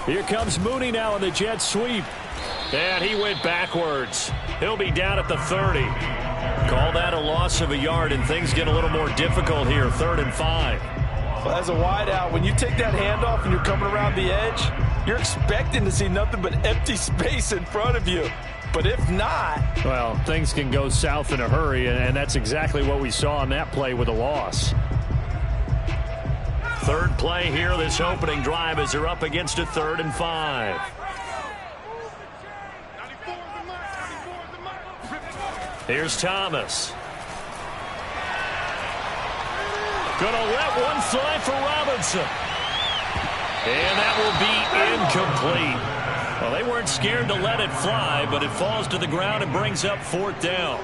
Here comes Mooney now in the jet sweep. And he went backwards. He'll be down at the 30. Call that a loss of a yard, and things get a little more difficult here, 3rd and 5. Well, as a wideout, when you take that handoff and you're coming around the edge, you're expecting to see nothing but empty space in front of you. But if not... well, things can go south in a hurry, and that's exactly what we saw on that play with a loss. 3rd play here, this opening drive, as they're up against a 3rd and 5. Here's Thomas. Gonna let one fly for Robinson. And that will be incomplete. Well, they weren't scared to let it fly, but it falls to the ground and brings up 4th down.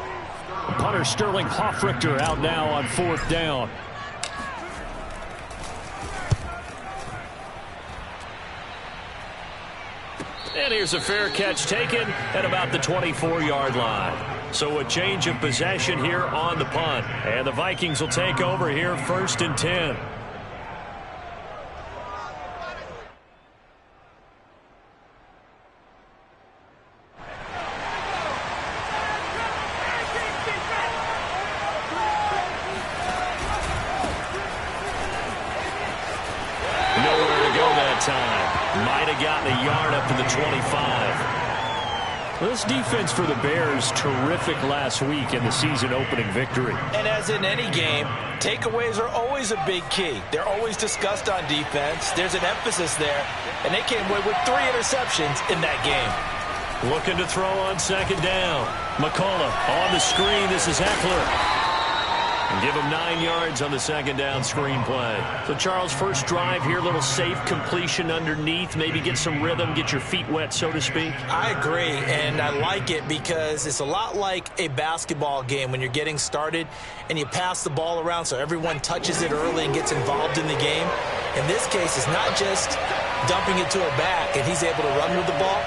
Punter Sterling Hoffrichter out now on 4th down. And here's a fair catch taken at about the 24-yard line. So a change of possession here on the punt. And the Vikings will take over here 1st and 10. Nowhere to go that time. Might have gotten a yard up to the 25. Well, this defense for the Bears, terrific last week in the season-opening victory. And as in any game, takeaways are always a big key. They're always discussed on defense. There's an emphasis there, and they came away with 3 interceptions in that game. Looking to throw on 2nd down. McCullough on the screen. This is Eckler. And give him 9 yards on the 2nd down screen play. So, Charles, first drive here, little safe completion underneath. Maybe get some rhythm, get your feet wet, so to speak. I agree, and I like it because it's a lot like a basketball game when you're getting started and you pass the ball around so everyone touches it early and gets involved in the game. In this case, it's not just dumping it to a back and he's able to run with the ball,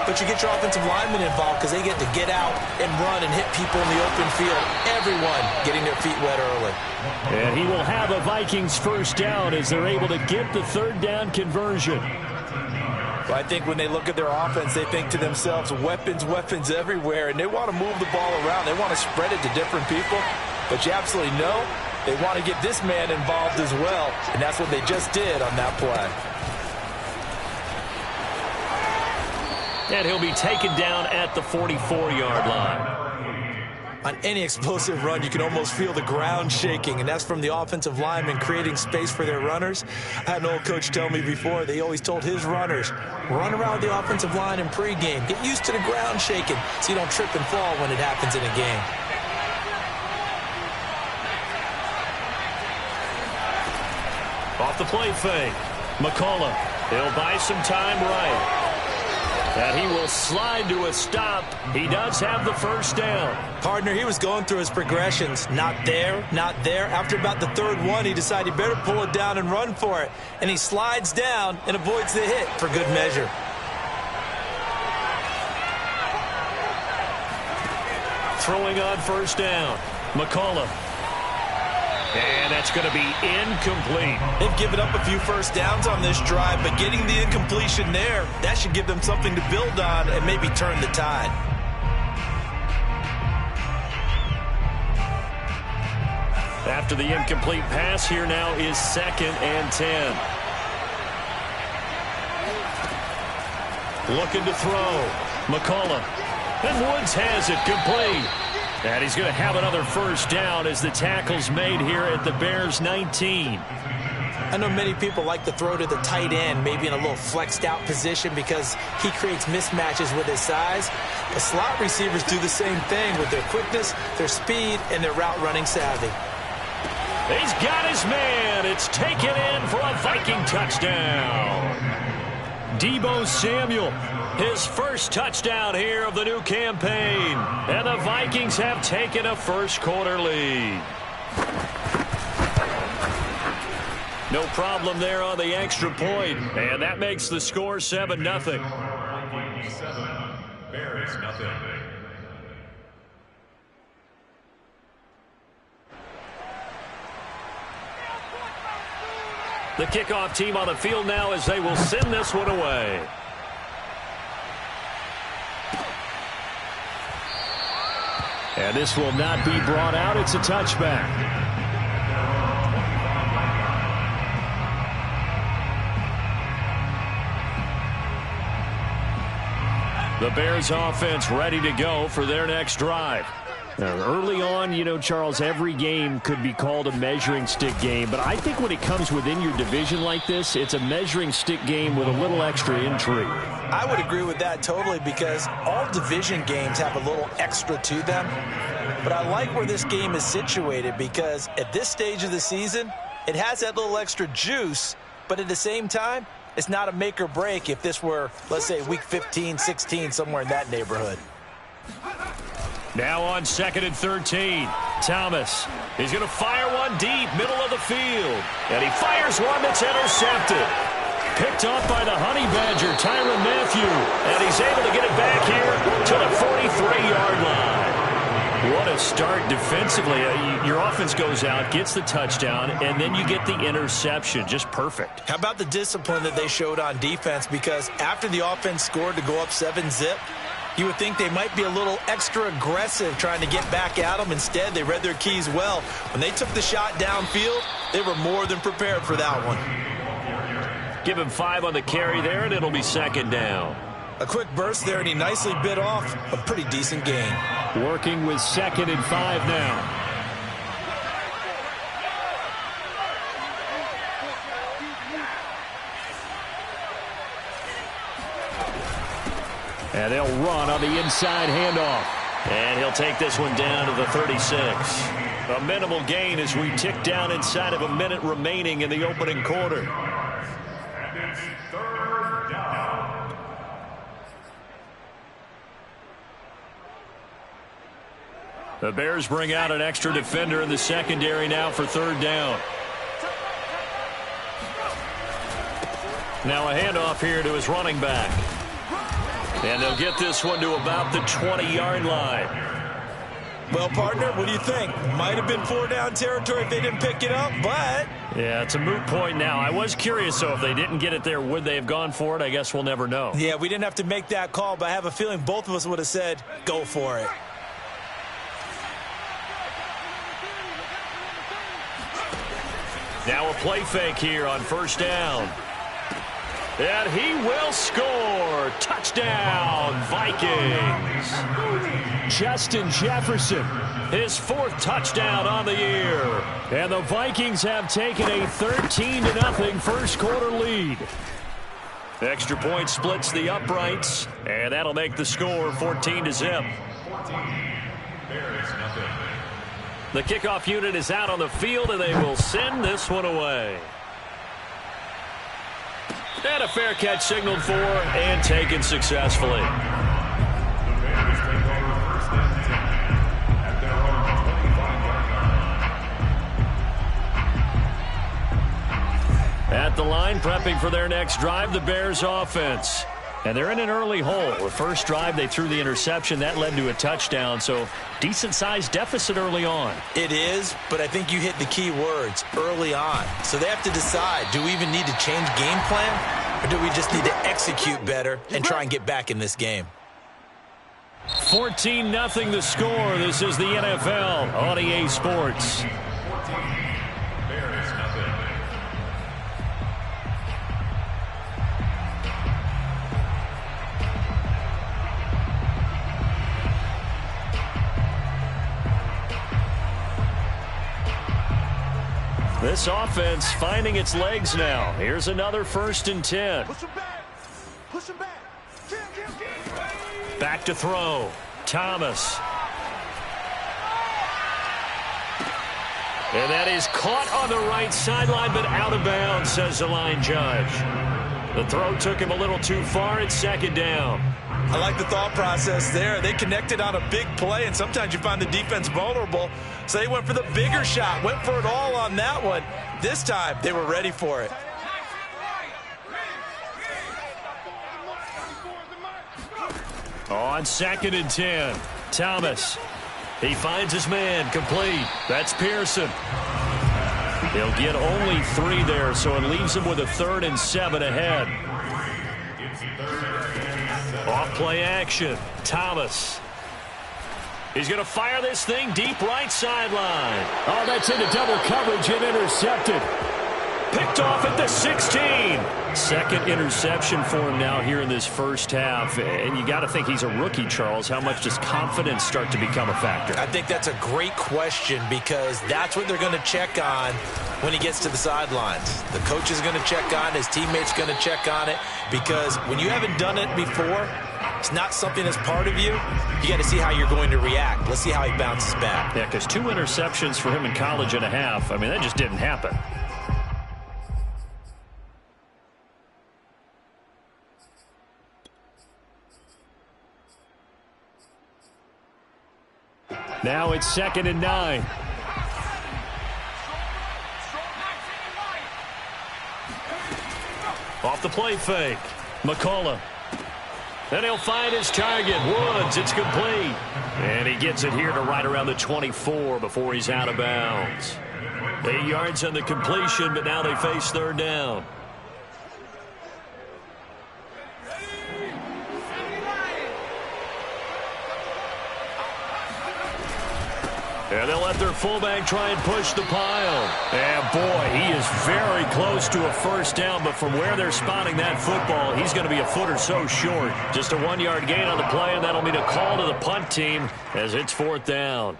but you get your offensive linemen involved because they get to get out and run and hit people in the open field. Everyone getting their feet wet early. And he will have a Vikings 1st down as they're able to get the 3rd down conversion. Well, I think when they look at their offense, they think to themselves, weapons, weapons everywhere, and they want to move the ball around. They want to spread it to different people, but you absolutely know they want to get this man involved as well, and that's what they just did on that play. And he'll be taken down at the 44-yard line. On any explosive run, you can almost feel the ground shaking, and that's from the offensive linemen creating space for their runners. I had an old coach tell me before, they always told his runners, run around the offensive line in pregame. Get used to the ground shaking so you don't trip and fall when it happens in a game. Off the play fake. McCullough. He'll buy some time right. And he will slide to a stop. He does have the 1st down. Partner, he was going through his progressions. Not there, not there. After about the 3rd one, he decided he better pull it down and run for it. And he slides down and avoids the hit for good measure. Throwing on 1st down. McCullough. And that's going to be incomplete. They've given up a few 1st downs on this drive, but getting the incompletion there, that should give them something to build on and maybe turn the tide. After the incomplete pass, here now is 2nd and 10. Looking to throw. McCullough. And Woods has it complete. And he's going to have another 1st down as the tackle's made here at the Bears' 19. I know many people like to throw to the tight end, maybe in a little flexed out position because he creates mismatches with his size. The slot receivers do the same thing with their quickness, their speed, and their route running savvy. He's got his man. It's taken in for a Viking touchdown. Deebo Samuel, his 1st touchdown here of the new campaign. And the Vikings have taken a 1st quarter lead. No problem there on the extra point. And that makes the score 7-0. Vikings 7, Bears nothing. The kickoff team on the field now as they will send this one away. And this will not be brought out. It's a touchback. The Bears offense ready to go for their next drive. Now, early on, you know, Charles, every game could be called a measuring stick game. But I think when it comes within your division like this, it's a measuring stick game with a little extra intrigue. I would agree with that totally because all division games have a little extra to them. But I like where this game is situated because at this stage of the season, it has that little extra juice. But at the same time, it's not a make or break if this were, let's say, week 15, 16, somewhere in that neighborhood. Now on 2nd and 13, Thomas. He's going to fire one deep, middle of the field. And he fires one that's intercepted. Picked off by the Honey Badger, Tyrann Mathieu. And he's able to get it back here to the 43-yard line. What a start defensively. Your offense goes out, gets the touchdown, and then you get the interception. Just perfect. How about the discipline that they showed on defense? Because after the offense scored to go up 7-zip, you would think they might be a little extra aggressive trying to get back at them. Instead, they read their keys well. When they took the shot downfield, they were more than prepared for that one. Give him 5 on the carry there, and it'll be 2nd down. A quick burst there, and he nicely bit off a pretty decent gain. Working with 2nd and 5 now. And they'll run on the inside handoff. And he'll take this one down to the 36. A minimal gain as we tick down inside of a minute remaining in the opening quarter. And it's 3rd down. The Bears bring out an extra defender in the secondary now for 3rd down. Now a handoff here to his running back. And they'll get this one to about the 20-yard line. Well, partner, what do you think? Might have been 4-down territory if they didn't pick it up, but... Yeah, it's a moot point now. I was curious, so if they didn't get it there, would they have gone for it? I guess we'll never know. Yeah, we didn't have to make that call, but I have a feeling both of us would have said, go for it. Now a play fake here on 1st down. And he will score. Touchdown, Vikings. Justin Jefferson, his 4th touchdown on the year. And the Vikings have taken a 13-0 first quarter lead. Extra point splits the uprights, and that'll make the score 14-0. Bears nothing. The kickoff unit is out on the field, and they will send this one away. And a fair catch signaled for and taken successfully. The Bears take over 1st and 10 at their own 25-yard line. At the line, prepping for their next drive, the Bears offense. And they're in an early hole. The first drive, they threw the interception. That led to a touchdown, so decent-sized deficit early on. It is, but I think you hit the key words, early on. So they have to decide, do we even need to change game plan, or do we just need to execute better and try and get back in this game? 14-0 the score. This is the NFL on EA Sports. 14, Bears nothing. This offense finding its legs now. Here's another 1st and 10. Push him back. Push him back. Back to throw. Thomas. And that is caught on the right sideline, but out of bounds, says the line judge. The throw took him a little too far. It's 2nd down. I like the thought process there. They connected on a big play, and sometimes you find the defense vulnerable. So they went for the bigger shot, went for it all on that one. This time, they were ready for it. On 2nd and 10, Thomas. He finds his man, complete. That's Pearson. He'll get only 3 there, so it leaves him with a 3rd and 7 ahead. Off play action. Thomas. He's going to fire this thing deep right sideline. Oh, that's into double coverage and intercepted. Picked off at the 16. Second interception for him now here in this first half. And you got to think he's a rookie, Charles. How much does confidence start to become a factor? I think that's a great question because that's what they're going to check on when he gets to the sidelines. The coach is going to check on it. His teammates going to check on it because when you haven't done it before, it's not something that's part of you. You got to see how you're going to react. Let's see how he bounces back. Yeah, because 2 interceptions for him in college and a half. I mean, that just didn't happen. Now it's 2nd and 9. Off the play fake. McCullough. Then he'll find his target. Woods, it's complete. And he gets it here to right around the 24 before he's out of bounds. 8 yards on the completion, but now they face 3rd down. And they'll let their fullback try and push the pile. And, boy, he is very close to a first down, but from where they're spotting that football, he's going to be a foot or so short. Just a 1-yard gain on the play, and that'll mean a call to the punt team as it's 4th down.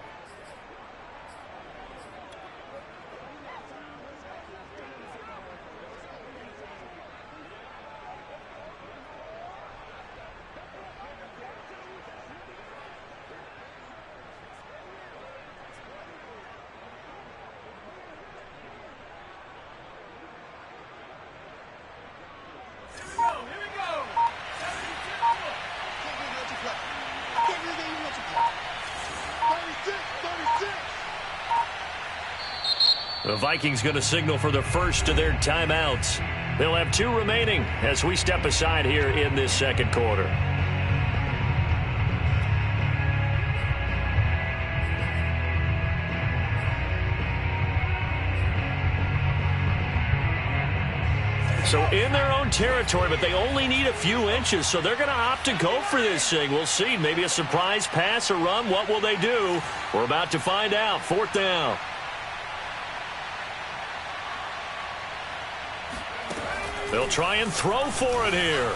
The Vikings going to signal for the first of their timeouts. They'll have 2 remaining as we step aside here in this second quarter. So in their own territory, but they only need a few inches, so they're going to opt to go for this thing. We'll see. Maybe a surprise pass or run. What will they do? We're about to find out. 4th down. They'll try and throw for it here.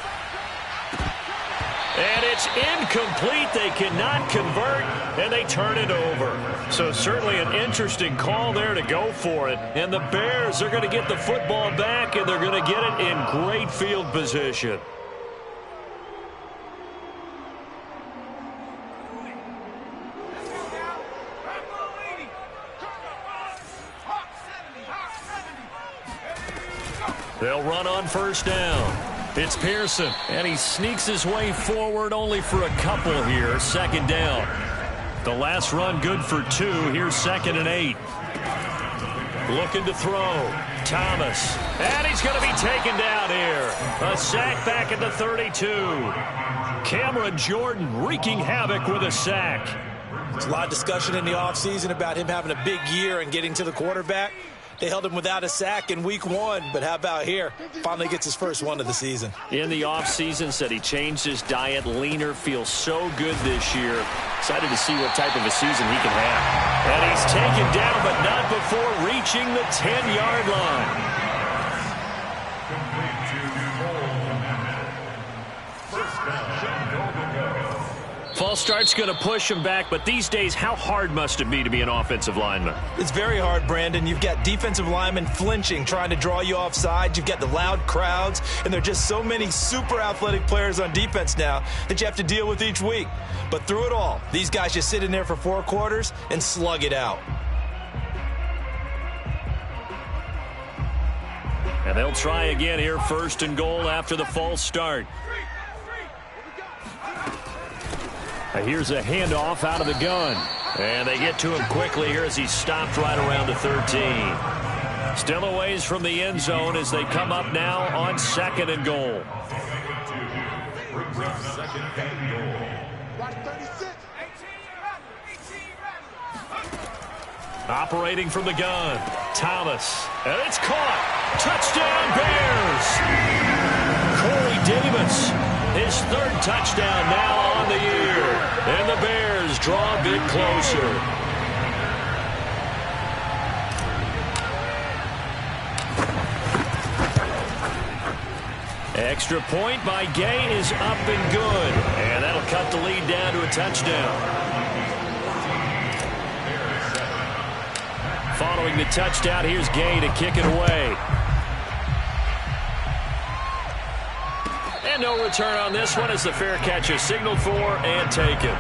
And it's incomplete. They cannot convert, and they turn it over. So certainly an interesting call there to go for it. And the Bears are going to get the football back, and they're going to get it in great field position. They'll run on first down. It's Pearson, and he sneaks his way forward only for a couple here. 2nd down. The last run good for 2. Here's 2nd and 8. Looking to throw. Thomas. And he's going to be taken down here. A sack back at the 32. Cameron Jordan wreaking havoc with a sack. There's a lot of discussion in the offseason about him having a big year and getting to the quarterback. They held him without a sack in week 1, but how about here? Finally gets his first one of the season. In the offseason, said he changed his diet, leaner, feels so good this year. Excited to see what type of a season he can have. And he's taken down, but not before reaching the 10-yard line. False start's going to push him back, but these days, how hard must it be to be an offensive lineman? It's very hard, Brandon. You've got defensive linemen flinching, trying to draw you offside. You've got the loud crowds, and there are just so many super athletic players on defense now that you have to deal with each week. But through it all, these guys just sit in there for 4 quarters and slug it out. And they'll try again here, 1st and goal after the false start. Here's a handoff out of the gun. And they get to him quickly here as he's stopped right around the 13. Still a ways from the end zone as they come up now on 2nd and goal. Operating from the gun, Thomas. And it's caught. Touchdown, Bears. Corey Davis, his third touchdown now on the year. And the Bears draw a bit closer. Extra point by Gay is up and good. And that'll cut the lead down to a touchdown. Following the touchdown, here's Gay to kick it away. And no return on this one as the fair catch is signaled for and taken.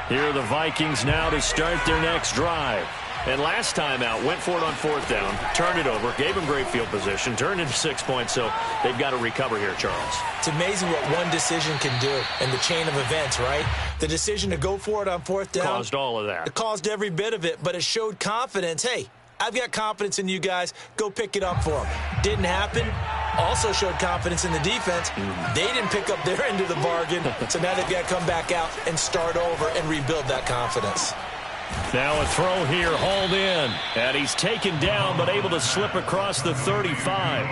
Here are the Vikings now to start their next drive. And last time out, went for it on fourth down, turned it over, gave them great field position, turned into 6 points, so they've got to recover here, Charles. It's amazing what one decision can do in the chain of events, right? The decision to go for it on fourth down. Caused all of that. It caused every bit of it, but it showed confidence. Hey, I've got confidence in you guys. Go pick it up for them. Didn't happen. Also showed confidence in the defense. They didn't pick up their end of the bargain, so now they've got to come back out and start over and rebuild that confidence. Now a throw here, hauled in. And he's taken down, but able to slip across the 35.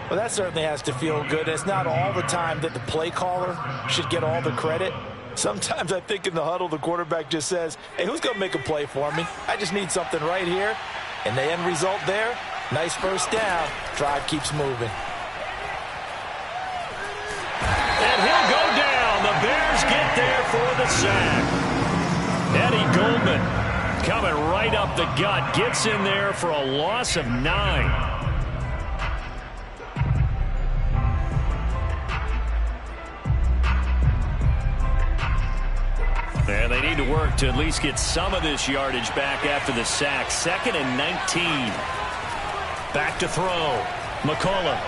Well, that certainly has to feel good. It's not all the time that the play caller should get all the credit. Sometimes I think in the huddle, the quarterback just says, hey, who's going to make a play for me? I just need something right here. And the end result there, nice first down. Drive keeps moving. And he'll go down. The Bears get there for the sack. Eddie Goldman coming right up the gut. Gets in there for a loss of 9. And they need to work to at least get some of this yardage back after the sack. 2nd and 19. Back to throw. McCullough.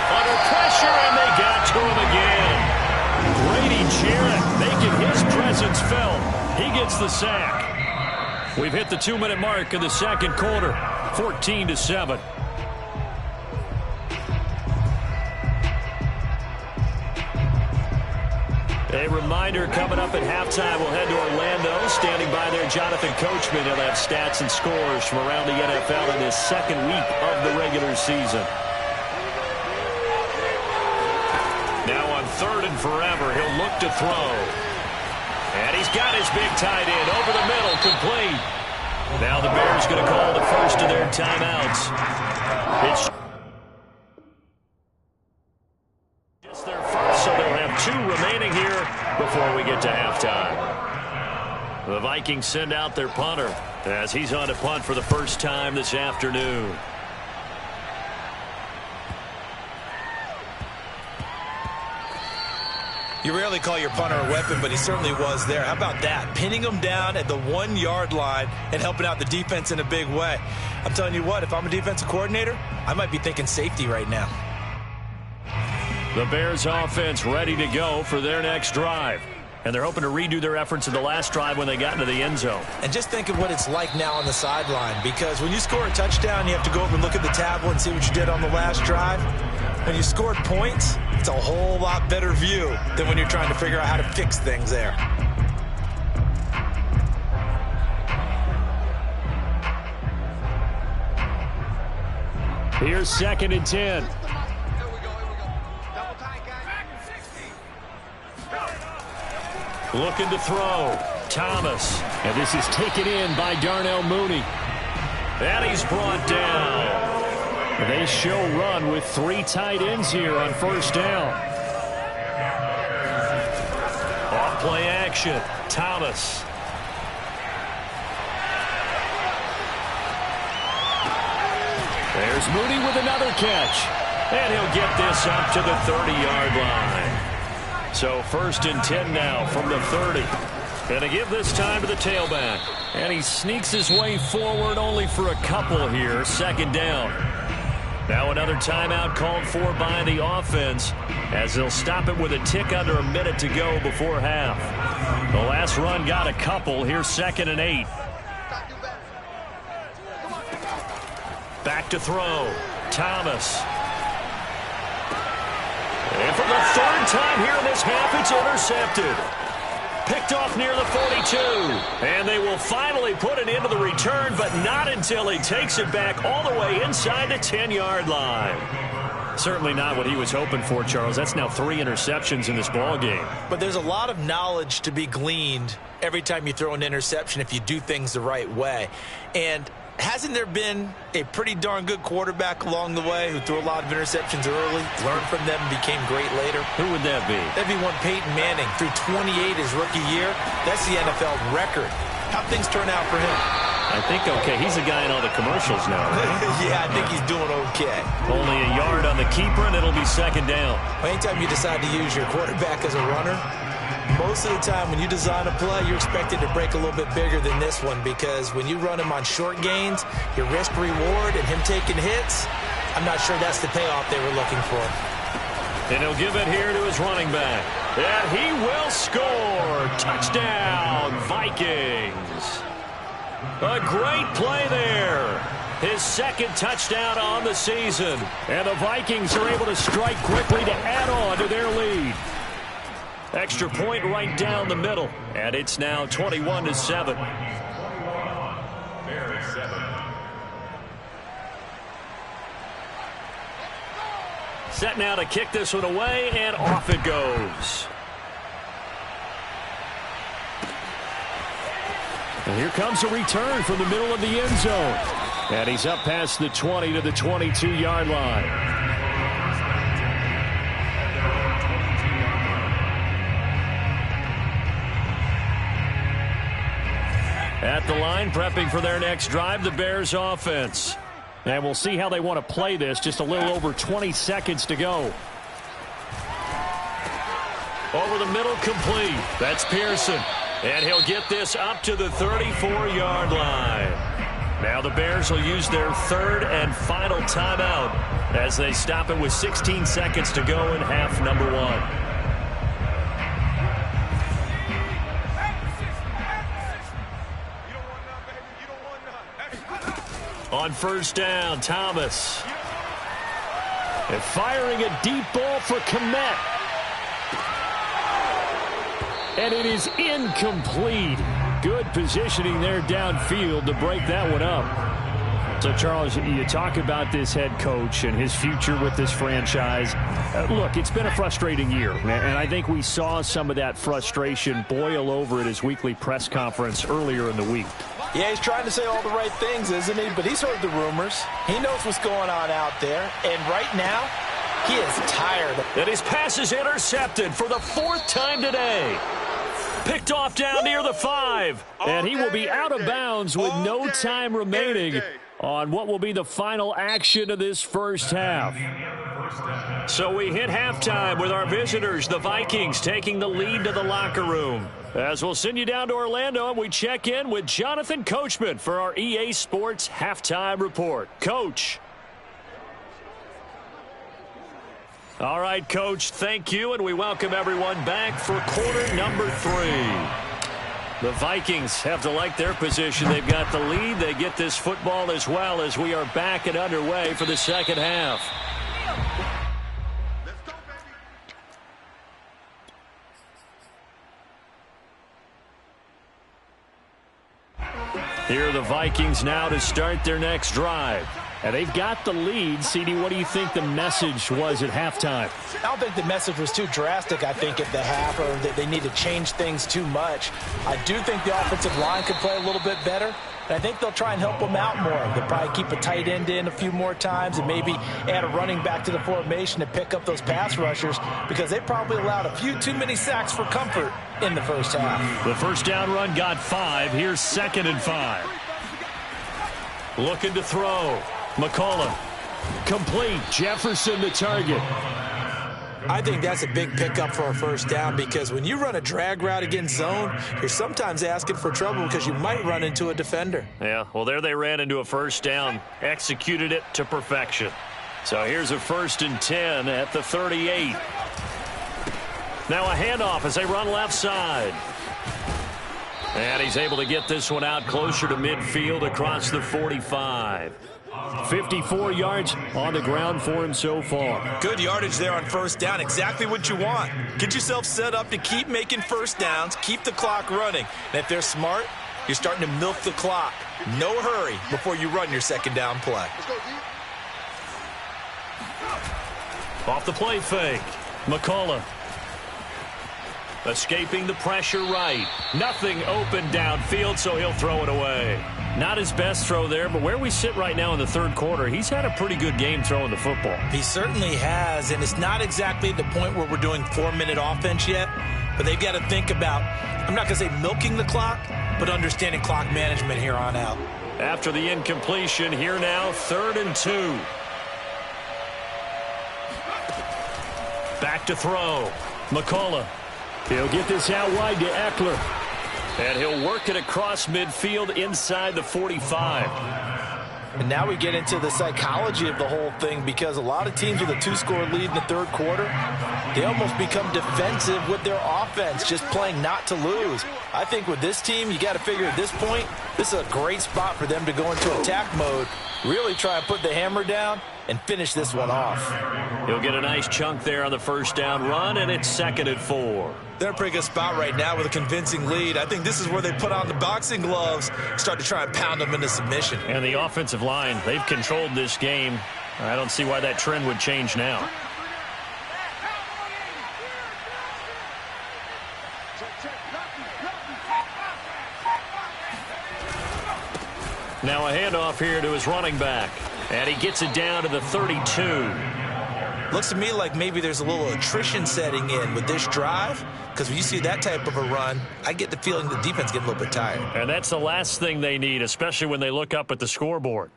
Under pressure, and they got to him again. Grady Jarrett making his presence felt. He gets the sack. We've hit the 2-minute mark of the second quarter. 14-7. A reminder coming up at halftime, we'll head to Orlando. Standing by there, Jonathan Coachman. He'll have stats and scores from around the NFL in his second week of the regular season. Now on 3rd and forever, he'll look to throw. And he's got his big tight end over the middle, complete. Now the Bears going to call the first of their timeouts. It's just their first, so they'll have 2 remaining here before we get to halftime. The Vikings send out their punter as he's on to punt for the first time this afternoon. You rarely call your punter a weapon, but he certainly was there. How about that? Pinning him down at the 1-yard line and helping out the defense in a big way. I'm telling you what, if I'm a defensive coordinator, I might be thinking safety right now. The Bears offense ready to go for their next drive. And they're hoping to redo their efforts in the last drive when they got into the end zone. And just think of what it's like now on the sideline, because when you score a touchdown, you have to go over and look at the tablet and see what you did on the last drive. When you scored points, it's a whole lot better view than when you're trying to figure out how to fix things there. Here's 2nd and 10. Looking to throw. Thomas. And this is taken in by Darnell Mooney. And he's brought down. They show run with 3 tight ends here on first down. Off play action. Thomas. There's Mooney with another catch. And he'll get this up to the 30-yard line. So 1st and 10 now from the 30. Going to give this time to the tailback. And he sneaks his way forward only for a couple here. 2nd down. Now another timeout called for by the offense as they'll stop it with a tick under a minute to go before half. The last run got a couple. Here's 2nd and 8. Back to throw. Thomas. And for the third time here in this half, it's intercepted. Picked off near the 42. And they will finally put it into the return, but not until he takes it back all the way inside the 10-yard line. Certainly not what he was hoping for, Charles. That's now 3 interceptions in this ball game. But there's a lot of knowledge to be gleaned every time you throw an interception if you do things the right way. And hasn't there been a pretty darn good quarterback along the way who threw a lot of interceptions early, learned from them, and became great later? Who would that be? That'd be one Peyton Manning. Threw 28 his rookie year. That's the NFL record. How'd things turn out for him? I think okay. He's a guy in all the commercials now, right? Yeah, I think he's doing okay. Only a yard on the keeper, and it'll be second down. Anytime you decide to use your quarterback as a runner, most of the time when you design a play, you're expected to break a little bit bigger than this one, because when you run him on short gains, your risk-reward and him taking hits, I'm not sure that's the payoff they were looking for. And he'll give it here to his running back. And he will score. Touchdown, Vikings. A great play there. His second touchdown on the season. And the Vikings are able to strike quickly to add on to their lead. Extra point right down the middle. And it's now 21-7. Bears 7. Set now to kick this one away, and off it goes. And here comes a return from the middle of the end zone. And he's up past the 20 to the 22-yard line. At the line, prepping for their next drive, the Bears offense. And we'll see how they want to play this. Just a little over 20 seconds to go. Over the middle, complete. That's Pearson. And he'll get this up to the 34-yard line. Now the Bears will use their third and final timeout as they stop it with 16 seconds to go in half number 1. On first down, Thomas. And firing a deep ball for Kmet. And it is incomplete. Good positioning there downfield to break that one up. So, Charles, you talk about this head coach and his future with this franchise. Look, it's been a frustrating year, and I think we saw some of that frustration boil over at his weekly press conference earlier in the week. Yeah, he's trying to say all the right things, isn't he? But he's heard the rumors. He knows what's going on out there. And right now, he is tired. And his pass is intercepted for the 4th time today. Picked off down near the 5. And he will be out of bounds with no time remaining on what will be the final action of this first half. So we hit halftime with our visitors, the Vikings, taking the lead to the locker room. As we'll send you down to Orlando, and we check in with Jonathan Coachman for our EA Sports Halftime Report. Coach. All right, Coach, thank you, and we welcome everyone back for quarter number 3. The Vikings have to like their position. They've got the lead. They get this football as well as we are back and underway for the second half. Here are the Vikings now to start their next drive. And they've got the lead. CD, what do you think the message was at halftime? I don't think the message was too drastic, I think, at the half, or that they need to change things too much. I do think the offensive line could play a little bit better. And I think they'll try and help them out more. They'll probably keep a tight end in a few more times and maybe add a running back to the formation to pick up those pass rushers, because they probably allowed a few too many sacks for comfort in the first half. The first down run got 5. Here's 2nd and 5. Looking to throw. McCollum. Complete. Jefferson the target. I think that's a big pickup for a first down, because when you run a drag route against zone, you're sometimes asking for trouble because you might run into a defender. Yeah, well, there they ran into a first down. Executed it to perfection. So here's a 1st and 10 at the 38. Now a handoff as they run left side. And he's able to get this one out closer to midfield across the 45. 54 yards on the ground for him so far. Good yardage there on first down. Exactly what you want. Get yourself set up to keep making first downs, keep the clock running. And if they're smart, you're starting to milk the clock. No hurry before you run your second down play. Off the play fake. McCullough. Escaping the pressure right. Nothing open downfield, so he'll throw it away. Not his best throw there, but where we sit right now in the third quarter, he's had a pretty good game throwing the football. He certainly has, and it's not exactly the point where we're doing 4-minute offense yet, but they've got to think about, I'm not going to say milking the clock, but understanding clock management here on out. After the incompletion, here now, 3rd and 2. Back to throw. McCullough. He'll get this out wide to Eckler. And he'll work it across midfield inside the 45. And now we get into the psychology of the whole thing, because a lot of teams with a 2-score lead in the third quarter, they almost become defensive with their offense, just playing not to lose. I think with this team, you got to figure at this point, this is a great spot for them to go into attack mode, really try and put the hammer down and finish this one off. He'll get a nice chunk there on the first down run, and it's 2nd and 4. They're in a pretty good spot right now with a convincing lead. I think this is where they put on the boxing gloves, start to try and pound them into submission. And the offensive line, they've controlled this game. I don't see why that trend would change now. Now a handoff here to his running back. And he gets it down to the 32. Looks to me like maybe there's a little attrition setting in with this drive, because when you see that type of a run, I get the feeling the defense getting a little bit tired. And that's the last thing they need, especially when they look up at the scoreboard.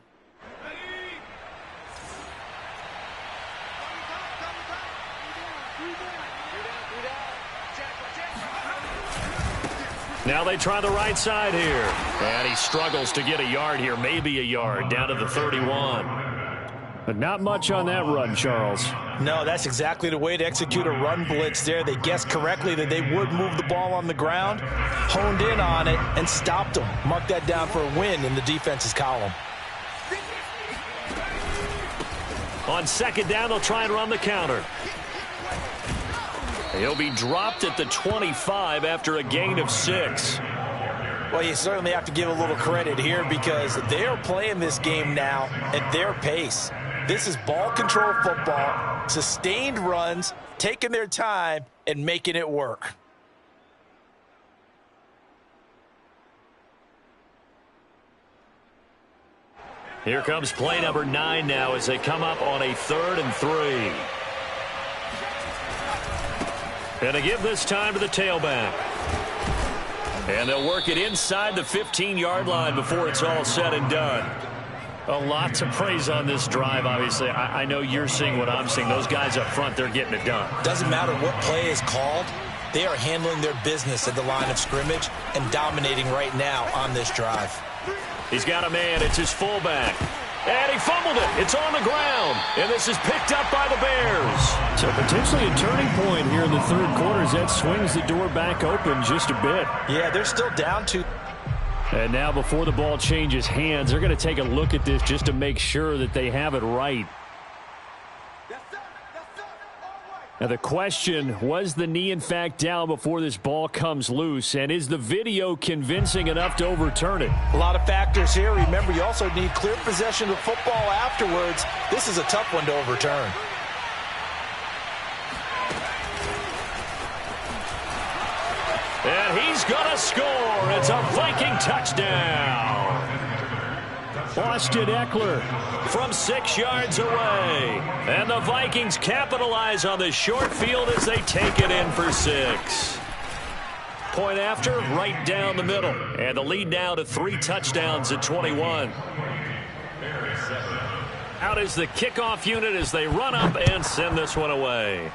Now they try the right side here. And he struggles to get a yard here, maybe a yard, down to the 31. But not much on that run, Charles. No, that's exactly the way to execute a run blitz there. They guessed correctly that they would move the ball on the ground, honed in on it, and stopped them. Mark that down for a win in the defense's column. On 2nd down, they'll try and run the counter. He'll be dropped at the 25 after a gain of 6. Well, you certainly have to give a little credit here, because they are playing this game now at their pace. This is ball control football, sustained runs, taking their time and making it work. Here comes play number 9 now as they come up on a 3rd and 3. And to give this time to the tailback. And they'll work it inside the 15-yard line before it's all said and done. A lot to praise on this drive, obviously. I know you're seeing what I'm seeing. Those guys up front, they're getting it done. Doesn't matter what play is called. They are handling their business at the line of scrimmage and dominating right now on this drive. He's got a man. It's his fullback. And he fumbled it. It's on the ground. And this is picked up by the Bears. So potentially a turning point here in the third quarter as that swings the door back open just a bit. Yeah, they're still down 2. And now before the ball changes hands, they're going to take a look at this just to make sure that they have it right. Now the question, was the knee in fact down before this ball comes loose? And is the video convincing enough to overturn it? A lot of factors here. Remember, you also need clear possession of the football afterwards. This is a tough one to overturn. And he's going to score. It's a Viking touchdown. Austin Eckler from 6 yards away. And the Vikings capitalize on the short field as they take it in for 6. Point after, right down the middle. And the lead now to 3 touchdowns at 21. Out is the kickoff unit as they run up and send this one away.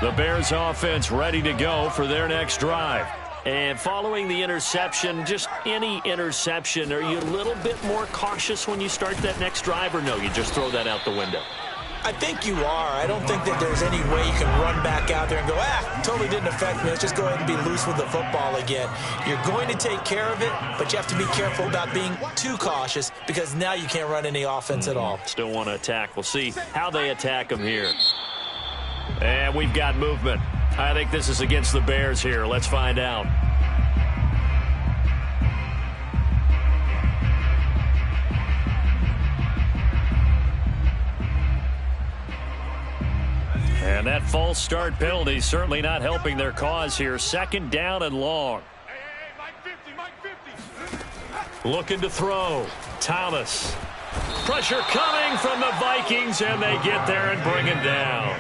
The Bears offense ready to go for their next drive. And following the interception, just any interception, are you a little bit more cautious when you start that next drive, or no, you just throw that out the window? I think you are. I don't think that there's any way you can run back out there and go, totally didn't affect me. Let's just go ahead and be loose with the football again. You're going to take care of it, but you have to be careful about being too cautious because now you can't run any offense at all. Still want to attack. We'll see how they attack them here. And we've got movement. I think this is against the Bears here. Let's find out. And that false start penalty certainly not helping their cause here. 2nd down and long. Looking to throw. Thomas. Pressure coming from the Vikings, and they get there and bring him down.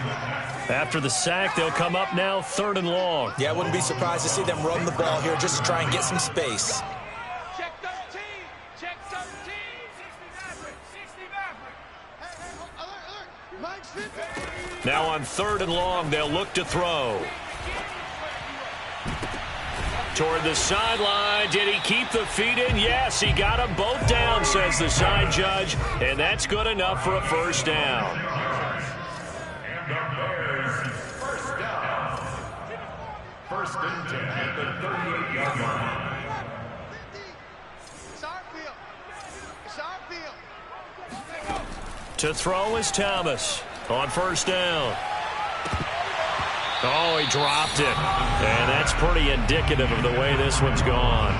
After the sack, they'll come up now 3rd and long. Yeah, I wouldn't be surprised to see them run the ball here just to try and get some space. Check 13. Check 13. 69. Now on 3rd and long, they'll look to throw. Toward the sideline. Did he keep the feet in? Yes, he got them both down, says the side judge. And that's good enough for a 1st down. And the Bears, 1st down. 1st and 10 at the 38-yard line. It's our field. It's our field. To throw is Thomas on 1st down. Oh, he dropped it. And that's pretty indicative of the way this one's gone.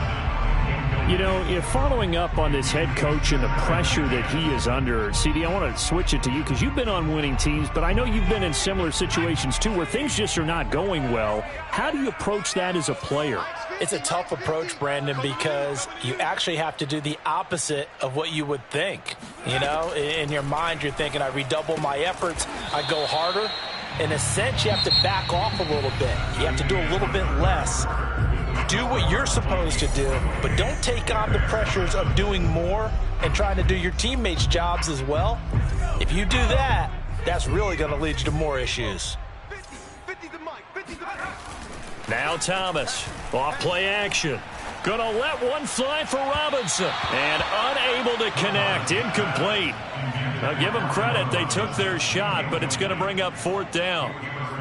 You know, if following up on this head coach and the pressure that he is under, CD, I want to switch it to you because you've been on winning teams, but I know you've been in similar situations too where things just are not going well. How do you approach that as a player? It's a tough approach, Brandon, because you actually have to do the opposite of what you would think. You know, in your mind, you're thinking, I redouble my efforts, I go harder. In a sense, you have to back off a little bit. You have to do a little bit less. Do what you're supposed to do, but don't take on the pressures of doing more and trying to do your teammates' jobs as well. If you do that, that's really going to lead you to more issues. 50 the mic. 50 the mic. Now Thomas, off play action. Gonna let one fly for Robinson. And unable to connect, incomplete. Now give them credit, they took their shot, but it's going to bring up 4th down.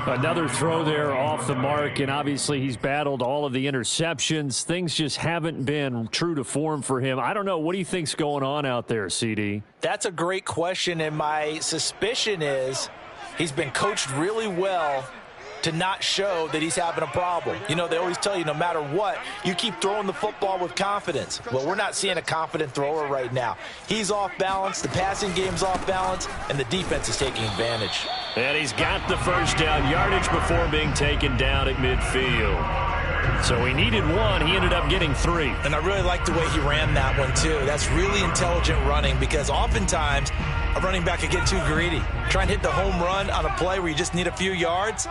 Another throw there off the mark, and obviously he's battled all of the interceptions. Things just haven't been true to form for him. I don't know, what do you think's going on out there, CD? That's a great question, and my suspicion is he's been coached really well to not show that he's having a problem. You know, they always tell you no matter what, you keep throwing the football with confidence. Well, we're not seeing a confident thrower right now. He's off balance, the passing game's off balance, and the defense is taking advantage. And he's got the 1st down yardage before being taken down at midfield. So he needed 1, he ended up getting 3. And I really like the way he ran that one, too. That's really intelligent running because oftentimes a running back could get too greedy. Try and hit the home run on a play where you just need a few yards.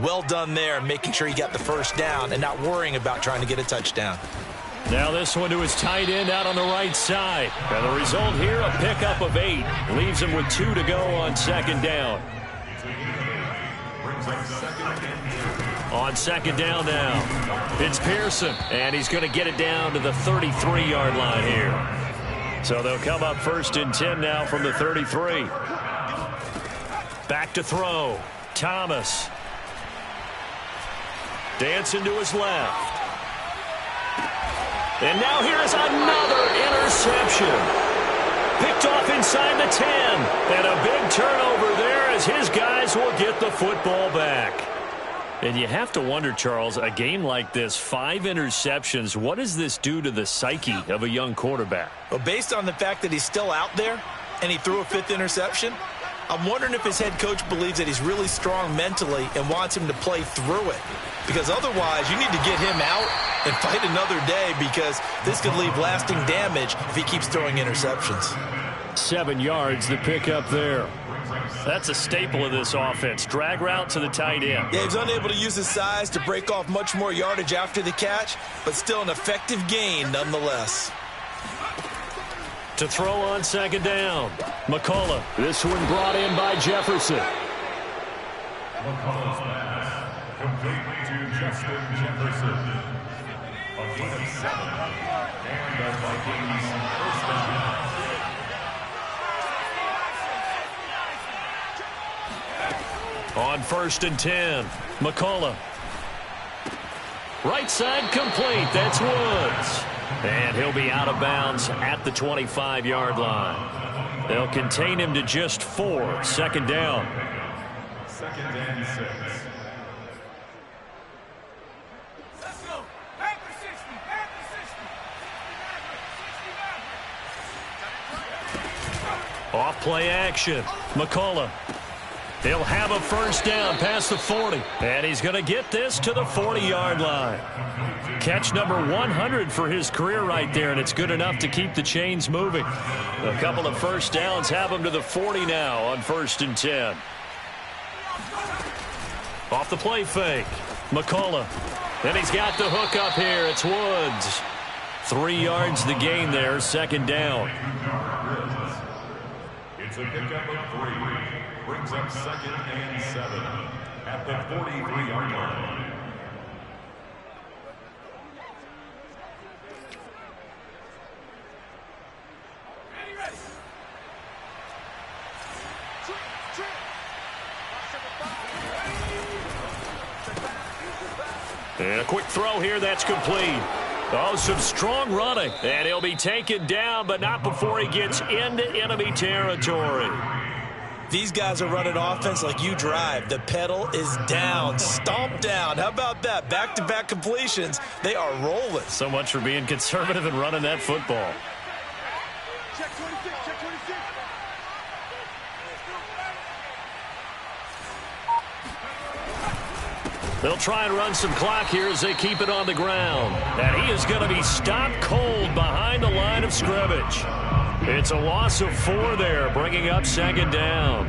Well done there, making sure he got the 1st down and not worrying about trying to get a touchdown. Now this one to his tight end out on the right side. And the result here, a pickup of 8. Leaves him with 2 to go on 2nd down. On 2nd down now, it's Pearson. And he's going to get it down to the 33-yard line here. So they'll come up 1st and 10 now from the 33. Back to throw. Thomas. Dancing to his left. And now here is another interception. Picked off inside the 10. And a big turnover there as his guys will get the football back. And you have to wonder, Charles, a game like this, 5 interceptions, what does this do to the psyche of a young quarterback? Well, based on the fact that he's still out there and he threw a 5th interception, I'm wondering if his head coach believes that he's really strong mentally and wants him to play through it. Because otherwise, you need to get him out and fight another day because this could leave lasting damage if he keeps throwing interceptions. 7 yards, the pickup there. That's a staple of this offense. Drag route to the tight end. Yeah, he's unable to use his size to break off much more yardage after the catch, but still an effective gain nonetheless. To throw on 2nd down, McCullough. This one brought in by Jefferson. McCullough's back. Justin Jefferson. A gain of 7. And the Vikings first down. On 1st and 10, McCullough. Right side complete. That's Woods. And he'll be out of bounds at the 25-yard line. They'll contain him to just 4. 2nd down. 2nd and 6. Let's go. Back to 60. Back to 60. Off play action. McCullough. He'll have a 1st down past the 40. And he's going to get this to the 40-yard line. Catch number 100 for his career right there, and it's good enough to keep the chains moving. A couple of 1st downs have him to the 40 now on 1st and 10. Off the play fake. McCullough. Then he's got the hook up here. It's Woods. 3 yards the gain there. 2nd down. It's a pickup of 3. Brings up 2nd and 7 at the 43-yard line. And a quick throw here, that's complete. Oh, some strong running. And he'll be taken down, but not before he gets into enemy territory. These guys are running offense like you drive. The pedal is down, stomped down. How about that? Back-to-back completions. They are rolling. So much for being conservative and running that football. Check 26. Check 26. They'll try and run some clock here as they keep it on the ground. And he is going to be stopped cold behind the line of scrimmage. It's a loss of 4 there, bringing up 2nd down.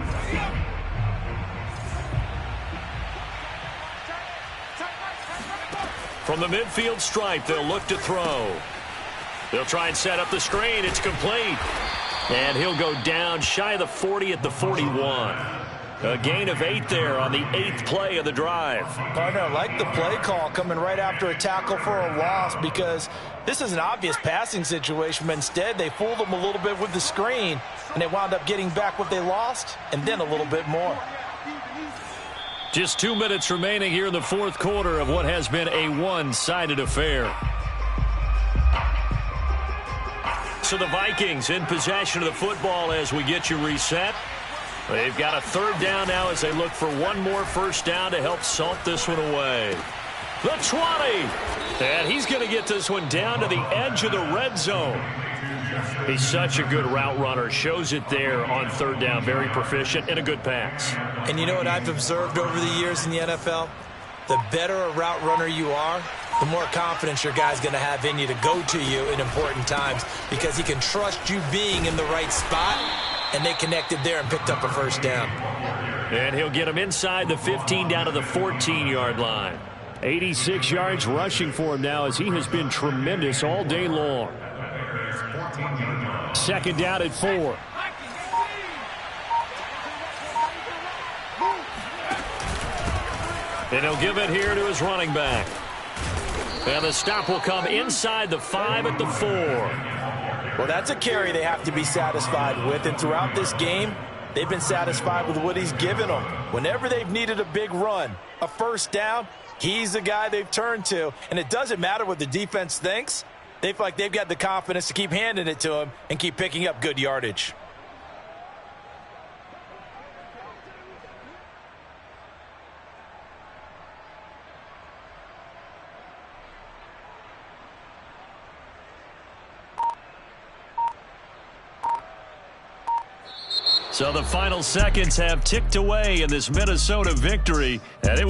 From the midfield stripe, they'll look to throw. They'll try and set up the screen. It's complete. And he'll go down shy of the 40 at the 41. A gain of 8 there on the 8th play of the drive. Partner, I like the play call coming right after a tackle for a loss, because this is an obvious passing situation, but instead they fooled them a little bit with the screen, and they wound up getting back what they lost and then a little bit more. Just 2 minutes remaining here in the 4th quarter of what has been a one-sided affair. So the Vikings in possession of the football as we get you reset. They've got a 3rd down now as they look for one more 1st down to help salt this one away. The 20. And he's going to get this one down to the edge of the red zone. He's such a good route runner. Shows it there on 3rd down. Very proficient and a good pass. And you know what I've observed over the years in the NFL? The better a route runner you are, the more confidence your guy's going to have in you to go to you in important times, because he can trust you being in the right spot. And they connected there and picked up a 1st down. And he'll get him inside the 15 down to the 14-yard line. 86 yards rushing for him now as he has been tremendous all day long. 2nd down at 4. And he'll give it here to his running back. And the stop will come inside the 5 at the 4. Well, that's a carry they have to be satisfied with, and throughout this game, they've been satisfied with what he's given them. Whenever they've needed a big run, a 1st down, he's the guy they've turned to, and it doesn't matter what the defense thinks. They feel like they've got the confidence to keep handing it to him and keep picking up good yardage. So the final seconds have ticked away in this Minnesota victory, and it was